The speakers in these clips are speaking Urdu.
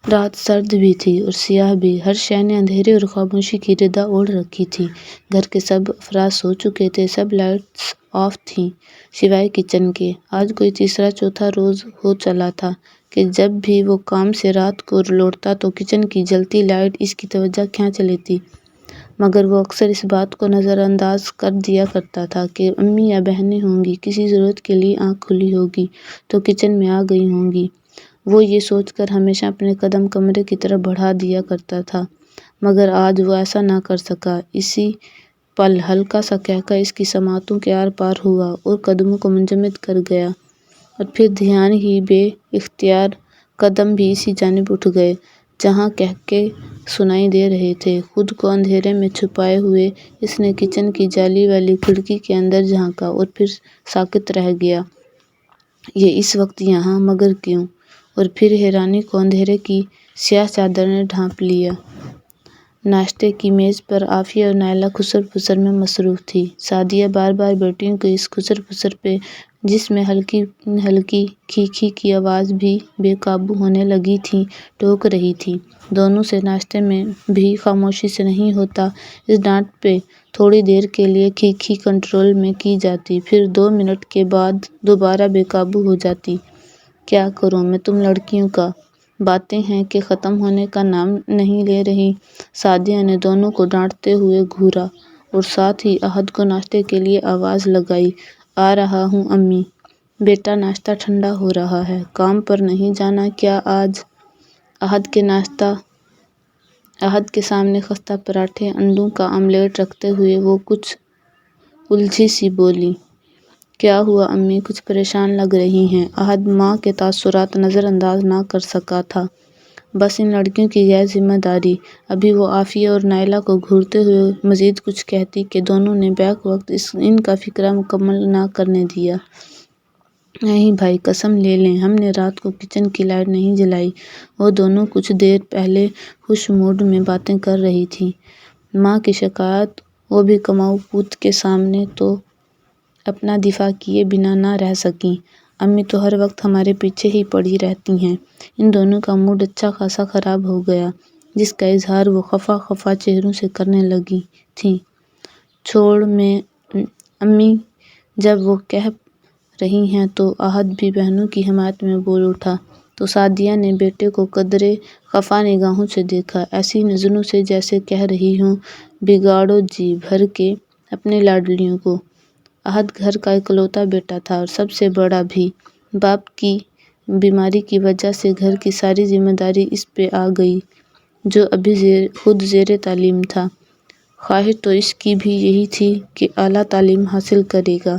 رات سرد بھی تھی اور سیاہ بھی، ہر شے نے اندھیرے اور خاموشی کی ردا اوڑھ رکھی تھی۔ گھر کے سب افراد سو چکے تھے، سب لائٹس آف تھیں سوائے کچن کے۔ آج کوئی تیسرا چوتھا روز ہو چلا تھا کہ جب بھی وہ کام سے رات کو لوٹتا تو کچن کی جلتی لائٹ اس کی توجہ کھینچ لیتی، مگر وہ اکثر اس بات کو نظر انداز کر دیا کرتا تھا کہ امی یا بہنیں ہوں گی، کسی ضرورت کے لیے آنکھ کھلی ہوگی تو کچن میں آ گئی ہوں گی۔ وہ یہ سوچ کر ہمیشہ اپنے قدم کمرے کی طرف بڑھا دیا کرتا تھا، مگر آج وہ ایسا نہ کر سکا۔ اسی پل ہلکا سا قہقہ اس کی سماعتوں کے آر پار ہوا اور قدموں کو منجمد کر گیا، اور پھر دھیان ہی بے اختیار قدم بھی اسی جانب اٹھ گئے جہاں قہقہے سنائی دے رہے تھے۔ خود کو اندھیرے میں چھپائے ہوئے اس نے کچن کی جالی والی کھڑکی کے اندر جھانکا اور پھر ساکت رہ گیا۔ یہ اس وقت یہاں، مگر کیوں؟ اور پھر حیرانی کو اندھیرے کی سیاہ چادر نے ڈھانپ لیا۔ ناشتے کی میز پر عافیہ اور نائلہ خسر پھسر میں مصروف تھیں۔ سعدیہ بار بار بیٹیوں کی اس خسر پھسر پہ، جس میں ہلکی ہلکی کھی کھی کی آواز بھی بے قابو ہونے لگی تھی، ٹوک رہی تھی۔ دونوں سے ناشتے میں بھی خاموشی سے نہیں ہوتا۔ اس ڈانٹ پہ تھوڑی دیر کے لیے کھی کھی کنٹرول میں کی جاتی، پھر 2 منٹ کے بعد دوبارہ بے قابو ہو جاتی۔ کیا کروں میں تم لڑکیوں کا؟ باتیں ہیں کہ ختم ہونے کا نام نہیں لے رہی۔ سعدیہ نے دونوں کو ڈانٹتے ہوئے گھورا اور ساتھ ہی احد کو ناشتے کے لیے آواز لگائی۔ آ رہا ہوں امی۔ بیٹا ناشتہ ٹھنڈا ہو رہا ہے، کام پر نہیں جانا کیا آج؟ احد کے سامنے خستہ پراٹھے انڈوں کا آملیٹ رکھتے ہوئے وہ کچھ الجھی سی بولی۔ کیا ہوا امی؟ کچھ پریشان لگ رہی ہیں۔ احد ماں کے تاثرات نظر انداز نہ کر سکا تھا۔ بس ان لڑکیوں کی غیر ذمہ داری۔ ابھی وہ عافیہ اور نائلہ کو گھورتے ہوئے مزید کچھ کہتی کہ دونوں نے بیک وقت ان کا فقرہ مکمل نہ کرنے دیا۔ نہیں بھائی، قسم لے لیں ہم نے رات کو کچن کی لائٹ نہیں جلائی۔ وہ دونوں کچھ دیر پہلے خوش موڈ میں باتیں کر رہی تھیں۔ ماں کی شکایت، وہ بھی کماؤ پوت کے سامنے، تو اپنا دفاع کیے بنا نہ رہ سکیں۔ امی تو ہر وقت ہمارے پیچھے ہی پڑی رہتی ہیں۔ ان دونوں کا موڈ اچھا خاصا خراب ہو گیا، جس کا اظہار وہ خفا خفا چہروں سے کرنے لگی تھیں۔ چھوڑ میں امی، جب وہ کہہ رہی ہیں تو احد بھی بہنوں کی حمایت میں بول اٹھا، تو سعدیہ نے بیٹے کو قدرے خفا نگاہوں سے دیکھا، ایسی نظروں سے جیسے کہہ رہی ہوں بگاڑو جی بھر کے اپنے لاڈلیوں کو۔ احد گھر کا اکلوتا بیٹا تھا اور سب سے بڑا بھی۔ باپ کی بیماری کی وجہ سے گھر کی ساری ذمہ داری اس پہ آ گئی، جو ابھی خود زیر تعلیم تھا۔ خواہش تو اس کی بھی یہی تھی کہ اعلیٰ تعلیم حاصل کرے گا۔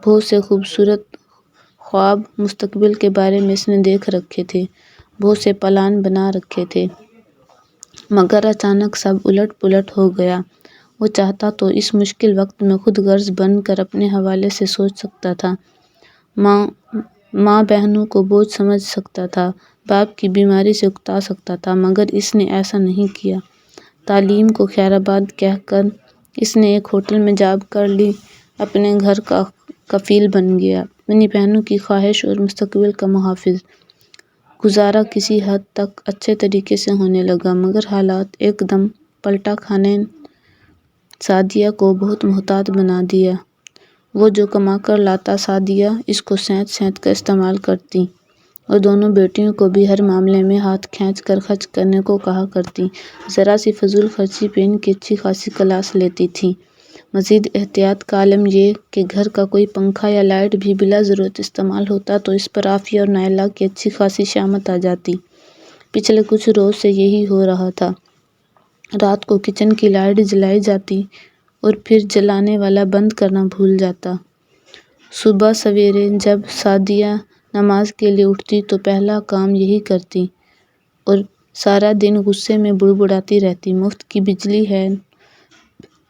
بہت سے خوبصورت خواب مستقبل کے بارے میں اس نے دیکھ رکھے تھے، بہت سے پلان بنا رکھے تھے، مگر اچانک سب الٹ پلٹ ہو گیا۔ وہ چاہتا تو اس مشکل وقت میں خود غرض بن کر اپنے حوالے سے سوچ سکتا تھا، ماں بہنوں کو بوجھ سمجھ سکتا تھا، باپ کی بیماری سے اکتا سکتا تھا، مگر اس نے ایسا نہیں کیا۔ تعلیم کو خیرآباد کہہ کر اس نے ایک ہوٹل میں جاب کر لی، اپنے گھر کا کفیل بن گیا، اپنی بہنوں کی خواہش اور مستقبل کا محافظ۔ گزارا کسی حد تک اچھے طریقے سے ہونے لگا، مگر حالات ایک دم پلٹا کھانے سعدیہ کو بہت محتاط بنا دیا۔ وہ جو کما کر لاتا، سعدیہ اس کو سینت سینت کر استعمال کرتی اور دونوں بیٹیوں کو بھی ہر معاملے میں ہاتھ کھینچ کر خرچ کرنے کو کہا کرتی۔ ذرا سی فضول خرچی پہ ان کی اچھی خاصی کلاس لیتی تھیں۔ مزید احتیاط کا عالم یہ کہ گھر کا کوئی پنکھا یا لائٹ بھی بلا ضرورت استعمال ہوتا تو اس پر عافیہ اور نائلہ کی اچھی خاصی شامت آ جاتی۔ پچھلے کچھ روز سے یہی ہو رہا تھا۔ رات کو کچن کی لائٹ جلائی جاتی اور پھر جلانے والا بند کرنا بھول جاتا۔ صبح سویرے جب سعدیہ نماز کے لیے اٹھتی تو پہلا کام یہی کرتی اور سارا دن غصے میں بڑبڑاتی رہتی، مفت کی بجلی ہے،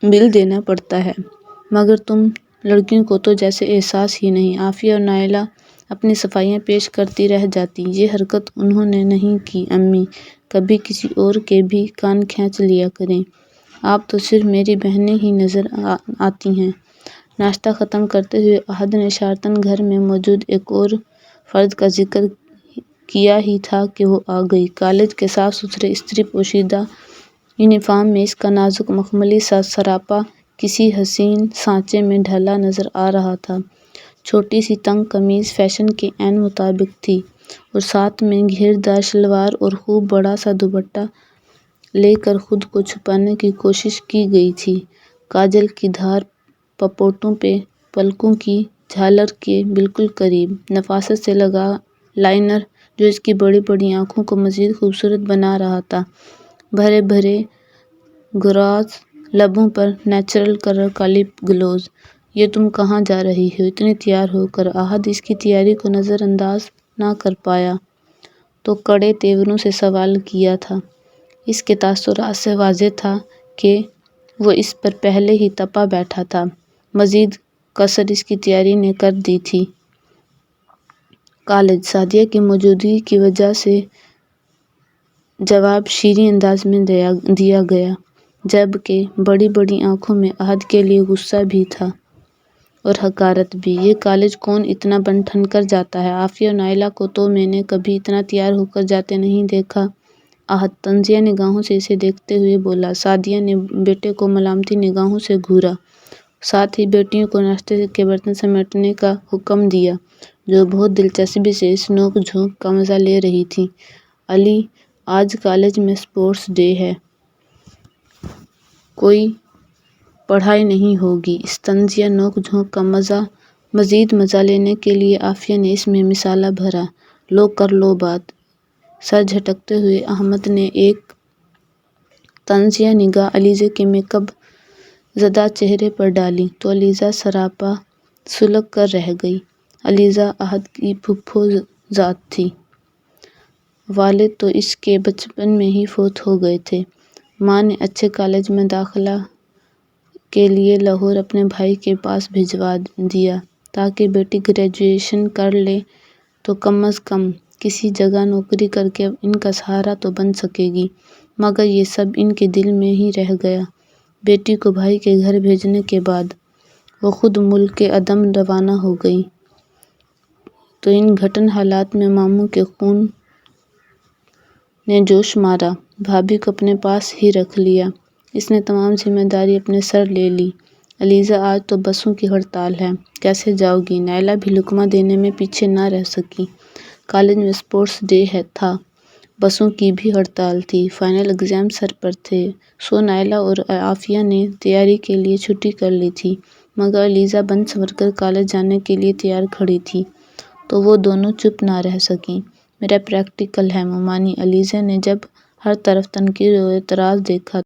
بل دینا پڑتا ہے، مگر تم لڑکیوں کو تو جیسے احساس ہی نہیں۔ عافیہ اور نائلہ اپنی صفائیاں پیش کرتی رہ جاتی۔ یہ حرکت انہوں نے نہیں کی امی، کبھی کسی اور کے بھی کان کھینچ لیا کریں، آپ تو صرف میری بہنیں ہی نظر آتی ہیں۔ ناشتہ ختم کرتے ہوئے احد نے اشارتاً گھر میں موجود ایک اور فرد کا ذکر کیا ہی تھا کہ وہ آ گئی۔ کالج کے صاف ستھرے استری پوشیدہ یونیفارم میں اس کا نازک مخملی سا سراپا کسی حسین سانچے میں ڈھلا نظر آ رہا تھا۔ چھوٹی سی تنگ قمیض فیشن کے عین مطابق تھی اور ساتھ میں گھیردار شلوار اور خوب بڑا سا دوپٹہ لے کر خود کو چھپانے کی کوشش کی گئی تھی۔ کاجل کی دھار پپوٹوں پہ پلکوں کی جھالر کے بالکل قریب، نفاست سے لگا لائنر جو اس کی بڑی بڑی آنکھوں کو مزید خوبصورت بنا رہا تھا، بھرے بھرے گراس لبوں پر نیچرل کلر کا لپ گلوز۔ یہ تم کہاں جا رہی ہو اتنی تیار ہو کر؟ احد اس کی تیاری کو نظر انداز نہ کر پایا تو کڑے تیوروں سے سوال کیا تھا۔ اس کے تاثرات سے واضح تھا کہ وہ اس پر پہلے ہی تپا بیٹھا تھا، مزید کسر اس کی تیاری نے کر دی تھی۔ کالج سعدیہ کی موجودگی کی وجہ سے جواب شیریں انداز میں دیا گیا، جبکہ بڑی بڑی آنکھوں میں احد کے لیے غصہ بھی تھا اور حقارت بھی۔ یہ کالج کون اتنا بن ٹھن کر جاتا ہے؟ عافیہ اور نائلہ کو تو میں نے کبھی اتنا تیار ہو کر جاتے نہیں دیکھا۔ احد طنزیہ نگاہوں سے اسے دیکھتے ہوئے بولا۔ سعدیہ نے بیٹے کو ملامتی نگاہوں سے گھورا، ساتھ ہی بیٹیوں کو ناشتے کے برتن سمیٹنے کا حکم دیا، جو بہت دلچسپی سے اس نوک جھونک کا مزہ لے رہی تھیں۔ علی، آج کالج میں اسپورٹس ڈے ہے، کوئی پڑھائی نہیں ہوگی۔ اس طنزیہ نوک جھونک کا مزید مزہ لینے کے لیے عافیہ نے اس میں مصالحہ بھرا۔ لو کر لو بات۔ سر جھٹکتے ہوئے احمد نے ایک طنزیہ نگاہ علیزہ کے میک اپ زدہ چہرے پر ڈالی تو علیزہ سراپا سلگ کر رہ گئی۔ علیزہ احد کی پھوپھو ذات تھی۔ والد تو اس کے بچپن میں ہی فوت ہو گئے تھے۔ ماں نے اچھے کالج میں داخلہ کے لیے لاہور اپنے بھائی کے پاس بھجوا دیا تاکہ بیٹی گریجویشن کر لے تو کم از کم کسی جگہ نوکری کر کے ان کا سہارا تو بن سکے گی، مگر یہ سب ان کے دل میں ہی رہ گیا۔ بیٹی کو بھائی کے گھر بھیجنے کے بعد وہ خود ملک کے عدم روانہ ہو گئی تو ان گھٹن حالات میں ماموں کے خون نے جوش مارا، بھابھی کو اپنے پاس ہی رکھ لیا۔ اس نے تمام ذمہ داری اپنے سر لے لی۔ علیزہ، آج تو بسوں کی ہڑتال ہے، کیسے جاؤ گی؟ نائلہ بھی لقمہ دینے میں پیچھے نہ رہ سکی۔ کالج میں اسپورٹس ڈے تھا، بسوں کی بھی ہڑتال تھی، فائنل ایگزام سر پر تھے، سو نائلہ اور عافیہ نے تیاری کے لیے چھٹی کر لی تھی، مگر علیزہ بن سنور کر کالج جانے کے لیے تیار کھڑی تھی تو وہ دونوں چپ نہ رہ سکیں۔ میرا پریکٹیکل ہے ممانی۔ علیزہ نے جب ہر طرف تنقید اور اعتراض دیکھا